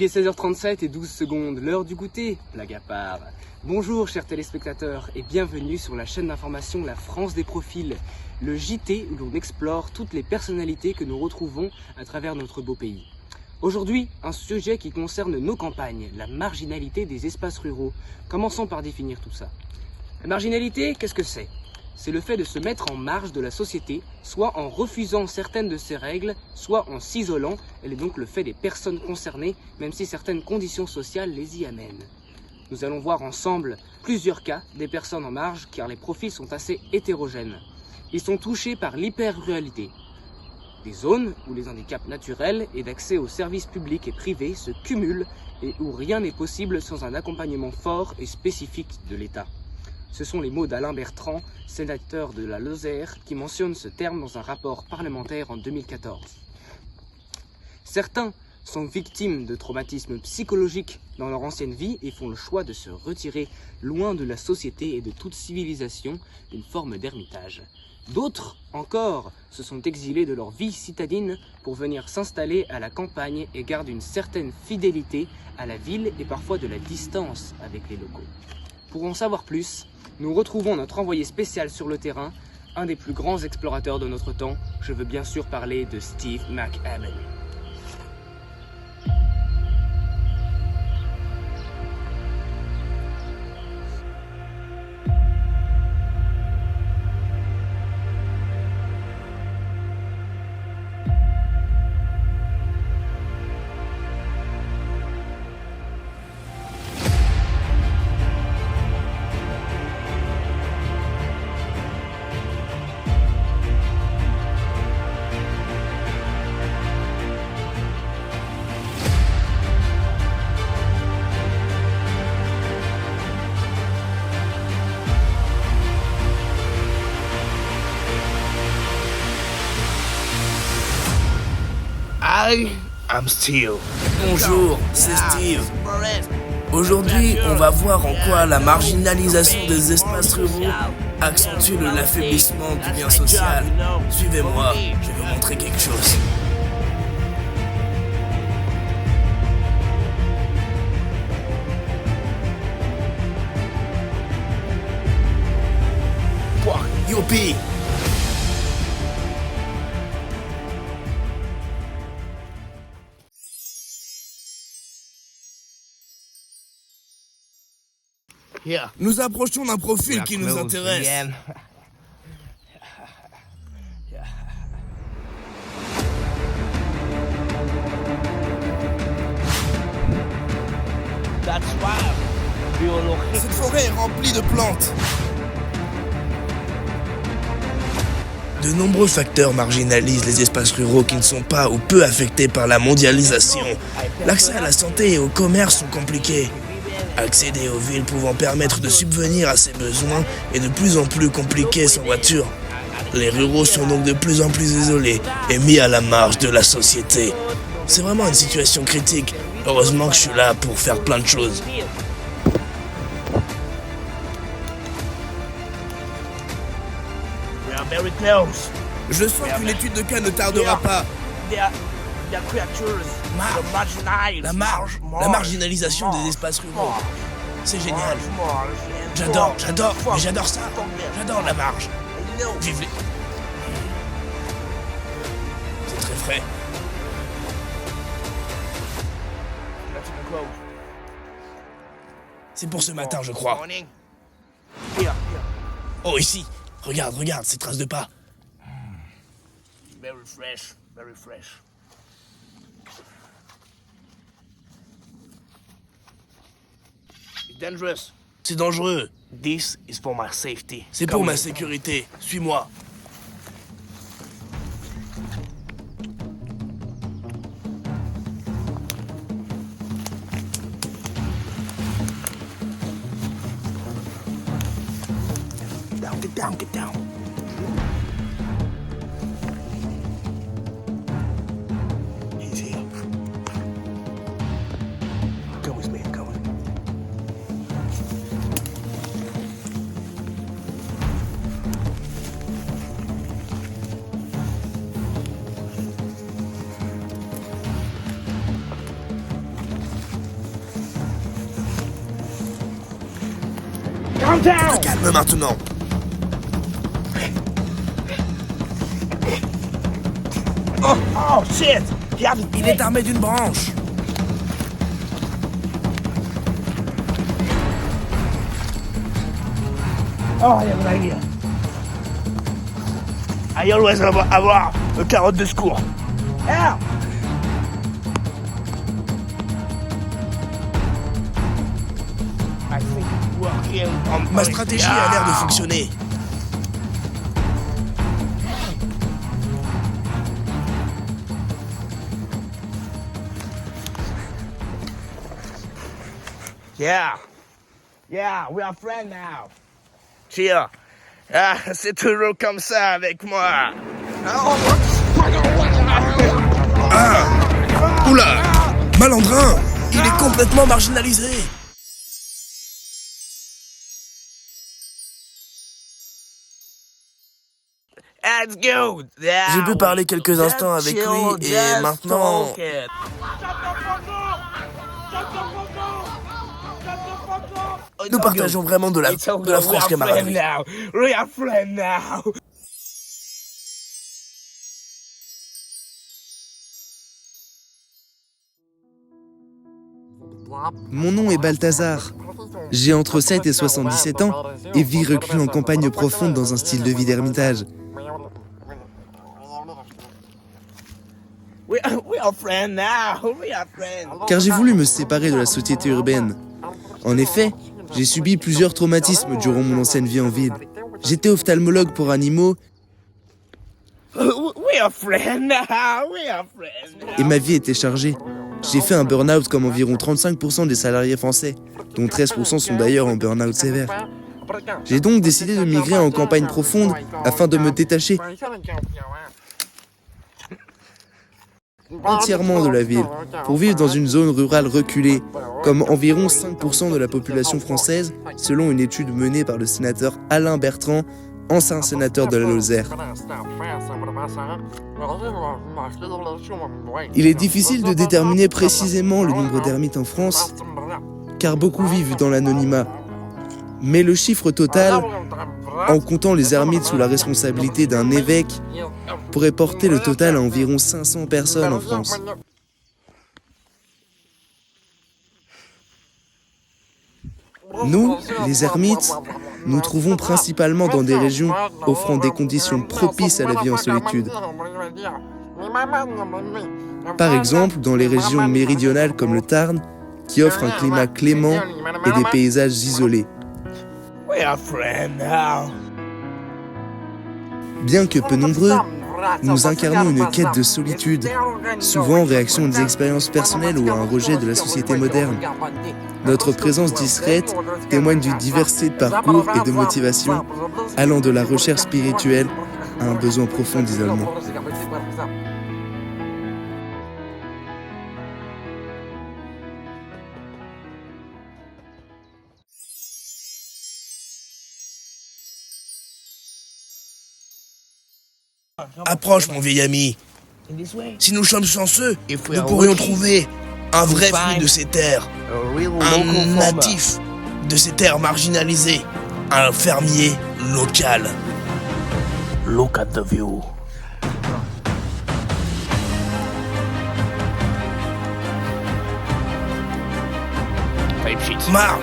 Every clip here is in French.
Il est 16h37 et 12 secondes, l'heure du goûter, blague à part. Bonjour chers téléspectateurs et bienvenue sur la chaîne d'information La France des Profils, le JT où l'on explore toutes les personnalités que nous retrouvons à travers notre beau pays. Aujourd'hui, un sujet qui concerne nos campagnes, la marginalité des espaces ruraux. Commençons par définir tout ça. La marginalité, qu'est-ce que c'est ? C'est le fait de se mettre en marge de la société, soit en refusant certaines de ses règles, soit en s'isolant. Elle est donc le fait des personnes concernées, même si certaines conditions sociales les y amènent. Nous allons voir ensemble plusieurs cas des personnes en marge, car les profils sont assez hétérogènes. Ils sont touchés par l'hyper-ruralité, des zones où les handicaps naturels et d'accès aux services publics et privés se cumulent et où rien n'est possible sans un accompagnement fort et spécifique de l'État. Ce sont les mots d'Alain Bertrand, sénateur de la Lozère, qui mentionne ce terme dans un rapport parlementaire en 2014. Certains sont victimes de traumatismes psychologiques dans leur ancienne vie et font le choix de se retirer loin de la société et de toute civilisation, une forme d'ermitage. D'autres, encore, se sont exilés de leur vie citadine pour venir s'installer à la campagne et gardent une certaine fidélité à la ville et parfois de la distance avec les locaux. Pour en savoir plus, nous retrouvons notre envoyé spécial sur le terrain, un des plus grands explorateurs de notre temps. Je veux bien sûr parler de Steve McAmmon. I'm Steve. Bonjour, c'est Steve. Aujourd'hui, on va voir en quoi la marginalisation des espaces ruraux accentue l'affaiblissement du lien social. Suivez-moi, je vais vous montrer quelque chose. Youpi! Nous approchons d'un profil qui nous intéresse. Cette forêt est remplie de plantes. De nombreux facteurs marginalisent les espaces ruraux qui ne sont pas ou peu affectés par la mondialisation. L'accès à la santé et au commerce sont compliqués. Accéder aux villes pouvant permettre de subvenir à ses besoins est de plus en plus compliqué sans voiture. Les ruraux sont donc de plus en plus isolés et mis à la marge de la société. C'est vraiment une situation critique. Heureusement que je suis là pour faire plein de choses. Je sens qu'une étude de cas ne tardera pas. La marginalisation des espaces ruraux. C'est génial. J'adore ça. J'adore la marge. Vive les... C'est très frais. C'est pour ce matin, je crois. Oh, ici. Regarde, ces traces de pas. Very fresh. C'est dangereux. C'est pour ma sécurité. Suis-moi. Get down. He's here. Come with me, come with me. Calme maintenant. Oh shit! Il est armé d'une branche. Oh, il y a mon avis. I always avoir une carotte de secours. Help! I think it's working on Ma stratégie a l'air de fonctionner. Yeah. Yeah, we are friends now. Cheers. Ah, c'est toujours comme ça avec moi. Oula! Malandrin! Il est complètement marginalisé. Let's go. J'ai pu parler quelques instants avec lui et maintenant... Nous partageons vraiment de la franche camaraderie. We are friends now. Mon nom est Balthazar. J'ai entre 7 et 77 ans et vis reclus en campagne profonde dans un style de vie d'ermitage. We are friends now. We are friends. Car j'ai voulu me séparer de la société urbaine. En effet, j'ai subi plusieurs traumatismes durant mon ancienne vie en ville. J'étais ophtalmologue pour animaux We are friends now. We are friends. et ma vie était chargée. J'ai fait un burn-out comme environ 35% des salariés français, dont 13% sont d'ailleurs en burn-out sévère. J'ai donc décidé de migrer en campagne profonde afin de me détacher entièrement de la ville, pour vivre dans une zone rurale reculée, comme environ 5% de la population française, selon une étude menée par le sénateur Alain Bertrand, ancien sénateur de la Lozère. Il est difficile de déterminer précisément le nombre d'ermites en France, car beaucoup vivent dans l'anonymat. Mais le chiffre total, en comptant les ermites sous la responsabilité d'un évêque, pourrait porter le total à environ 500 personnes en France. Nous, les ermites, nous trouvons principalement dans des régions offrant des conditions propices à la vie en solitude. Par exemple, dans les régions méridionales comme le Tarn, qui offrent un climat clément et des paysages isolés. We are friends now. Bien que peu nombreux, nous incarnons une quête de solitude, souvent en réaction à des expériences personnelles ou à un rejet de la société moderne. Notre présence discrète témoigne d'une diversité de parcours et de motivations, allant de la recherche spirituelle à un besoin profond d'isolement. Approche, mon vieil ami. Si nous sommes chanceux, nous pourrions trouver un vrai fruit de ces terres, un natif de ces terres marginalisées, un fermier local. Look at the view. Marche!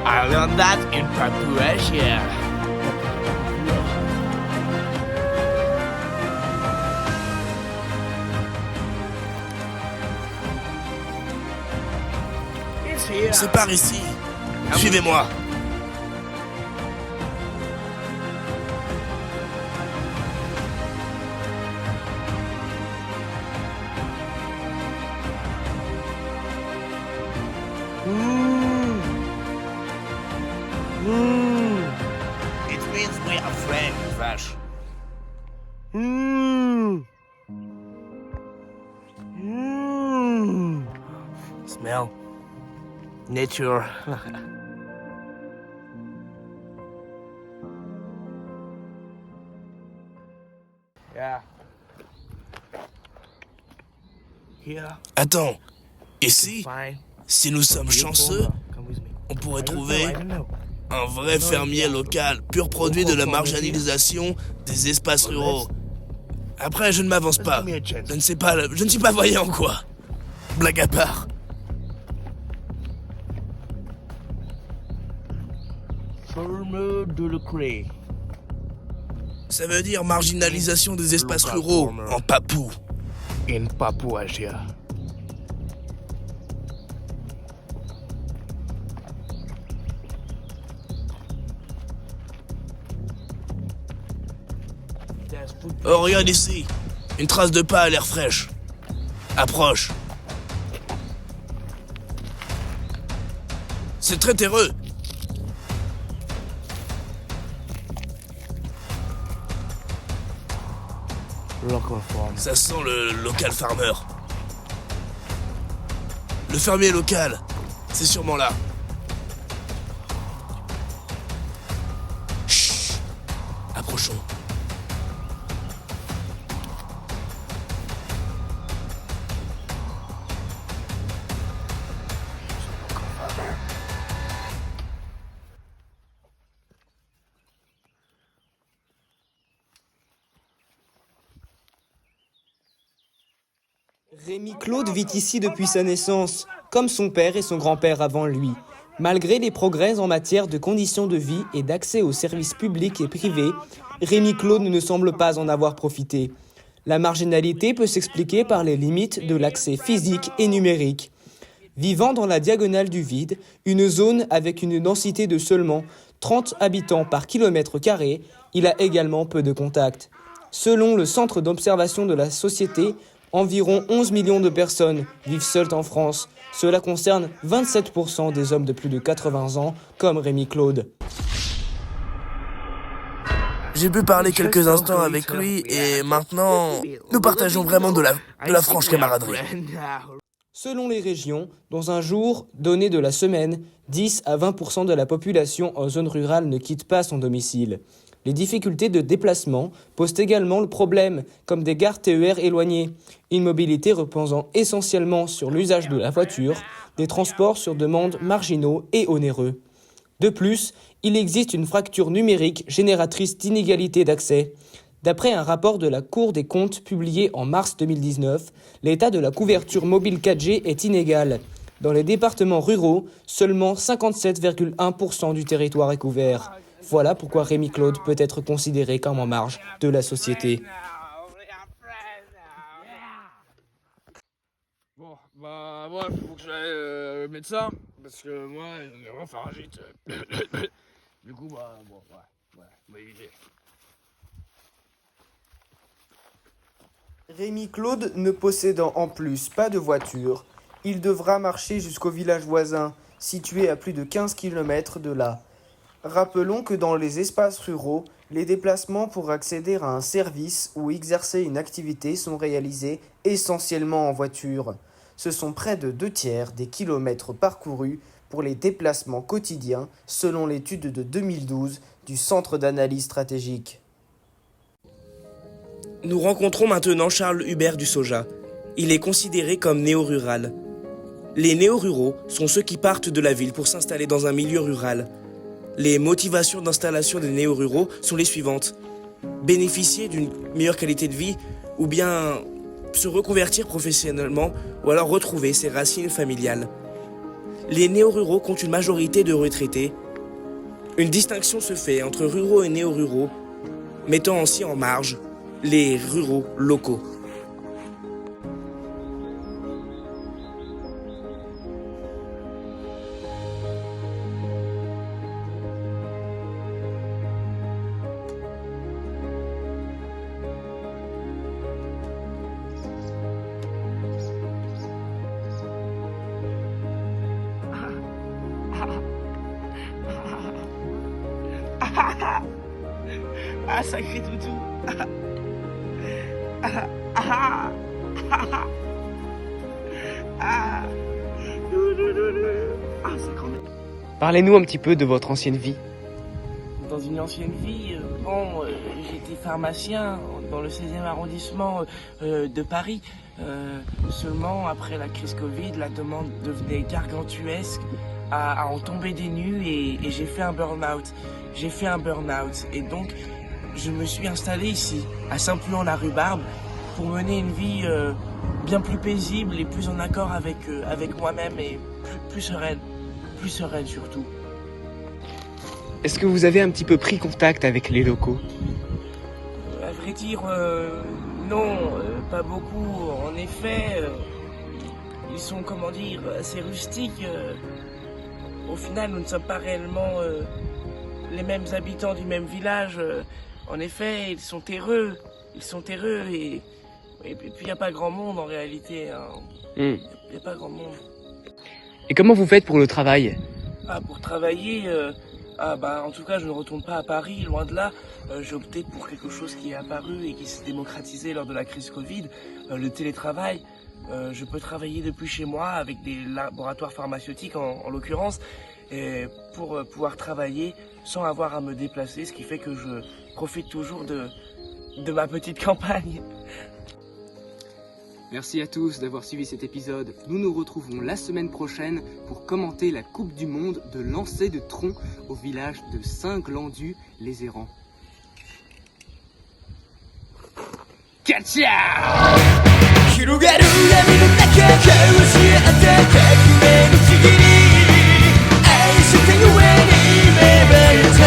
I learned that in Papua. C'est par ici. Suivez-moi. It means we are friends, vache. Smell. Nature. Yeah. Here, Attends, et si fine. nous sommes chanceux, Come with me. on pourrait I trouver don't know. un vrai fermier local, pur produit de la marginalisation des espaces ruraux. Après, je ne m'avance pas. Give me a chance. Je ne suis pas voyant, quoi. Blague à part. Ferme de le Cré. Ça veut dire marginalisation des espaces ruraux en papou. In Papouasia. Oh, regarde ici. Une trace de pas à l'air fraîche. Approche. C'est très terreux. Local farm. Ça sent le local farmer. Le fermier local. C'est sûrement là. Chut. Approchons. Rémi Claude vit ici depuis sa naissance, comme son père et son grand-père avant lui. Malgré les progrès en matière de conditions de vie et d'accès aux services publics et privés, Rémi Claude ne semble pas en avoir profité. La marginalité peut s'expliquer par les limites de l'accès physique et numérique. Vivant dans la diagonale du vide, une zone avec une densité de seulement 30 habitants par kilomètre carré, il a également peu de contacts. Selon le Centre d'observation de la société, environ 11 millions de personnes vivent seules en France. Cela concerne 27% des hommes de plus de 80 ans, comme Rémi Claude. J'ai pu parler quelques instants avec lui et maintenant, nous partageons vraiment de la franche camaraderie. Selon les régions, dans un jour donné de la semaine, 10 à 20% de la population en zone rurale ne quitte pas son domicile. Les difficultés de déplacement posent également le problème, comme des gares TER éloignées, une mobilité reposant essentiellement sur l'usage de la voiture, des transports sur demande marginaux et onéreux. De plus, il existe une fracture numérique génératrice d'inégalités d'accès. D'après un rapport de la Cour des comptes publié en mars 2019, l'état de la couverture mobile 4G est inégal. Dans les départements ruraux, seulement 57,1% du territoire est couvert. Voilà pourquoi Rémi Claude peut être considéré comme en marge de la société. Bon, bah, moi, il faut que j'aille au médecin, parce que moi, il va pharyngite. Du coup, bah, bon, ouais, on va éviter. Rémi Claude ne possédant en plus pas de voiture, il devra marcher jusqu'au village voisin, situé à plus de 15 km de là. Rappelons que dans les espaces ruraux, les déplacements pour accéder à un service ou exercer une activité sont réalisés essentiellement en voiture. Ce sont près de 2/3 des kilomètres parcourus pour les déplacements quotidiens selon l'étude de 2012 du Centre d'analyse stratégique. Nous rencontrons maintenant Charles Hubert du Soja. Il est considéré comme néo-rural. Les néo-ruraux sont ceux qui partent de la ville pour s'installer dans un milieu rural. Les motivations d'installation des néo-ruraux sont les suivantes. Bénéficier d'une meilleure qualité de vie ou bien se reconvertir professionnellement ou alors retrouver ses racines familiales. Les néo-ruraux comptent une majorité de retraités. Une distinction se fait entre ruraux et néo-ruraux, mettant ainsi en marge les ruraux locaux. Ah, sacré toutou. Parlez-nous un petit peu de votre ancienne vie. Dans une ancienne vie, j'étais pharmacien dans le 16e arrondissement de Paris. Seulement, après la crise Covid, la demande devenait gargantuesque, à en tomber des nues et j'ai fait un burn-out. Et donc, je me suis installé ici, à Saint-Puan-la-Rhubarbe, pour mener une vie bien plus paisible et plus en accord avec moi-même et plus sereine surtout. Est-ce que vous avez un petit peu pris contact avec les locaux? À vrai dire, non, pas beaucoup. En effet, ils sont, assez rustiques. Au final, nous ne sommes pas réellement les mêmes habitants du même village. En effet, ils sont terreux et puis il n'y a pas grand monde en réalité. Il n'y a pas grand monde. Et comment vous faites pour le travail? Pour travailler, en tout cas, je ne retourne pas à Paris, loin de là. J'ai opté pour quelque chose qui est apparu et qui s'est démocratisé lors de la crise Covid, le télétravail. Je peux travailler depuis chez moi avec des laboratoires pharmaceutiques en l'occurrence, et pour pouvoir travailler sans avoir à me déplacer, ce qui fait que je profite toujours de ma petite campagne. Merci à tous d'avoir suivi cet épisode. Nous nous retrouvons la semaine prochaine pour commenter la Coupe du Monde de lancer de tronc au village de Saint-Glandu-les-Errants. Catcha!愛してゆえに芽生えた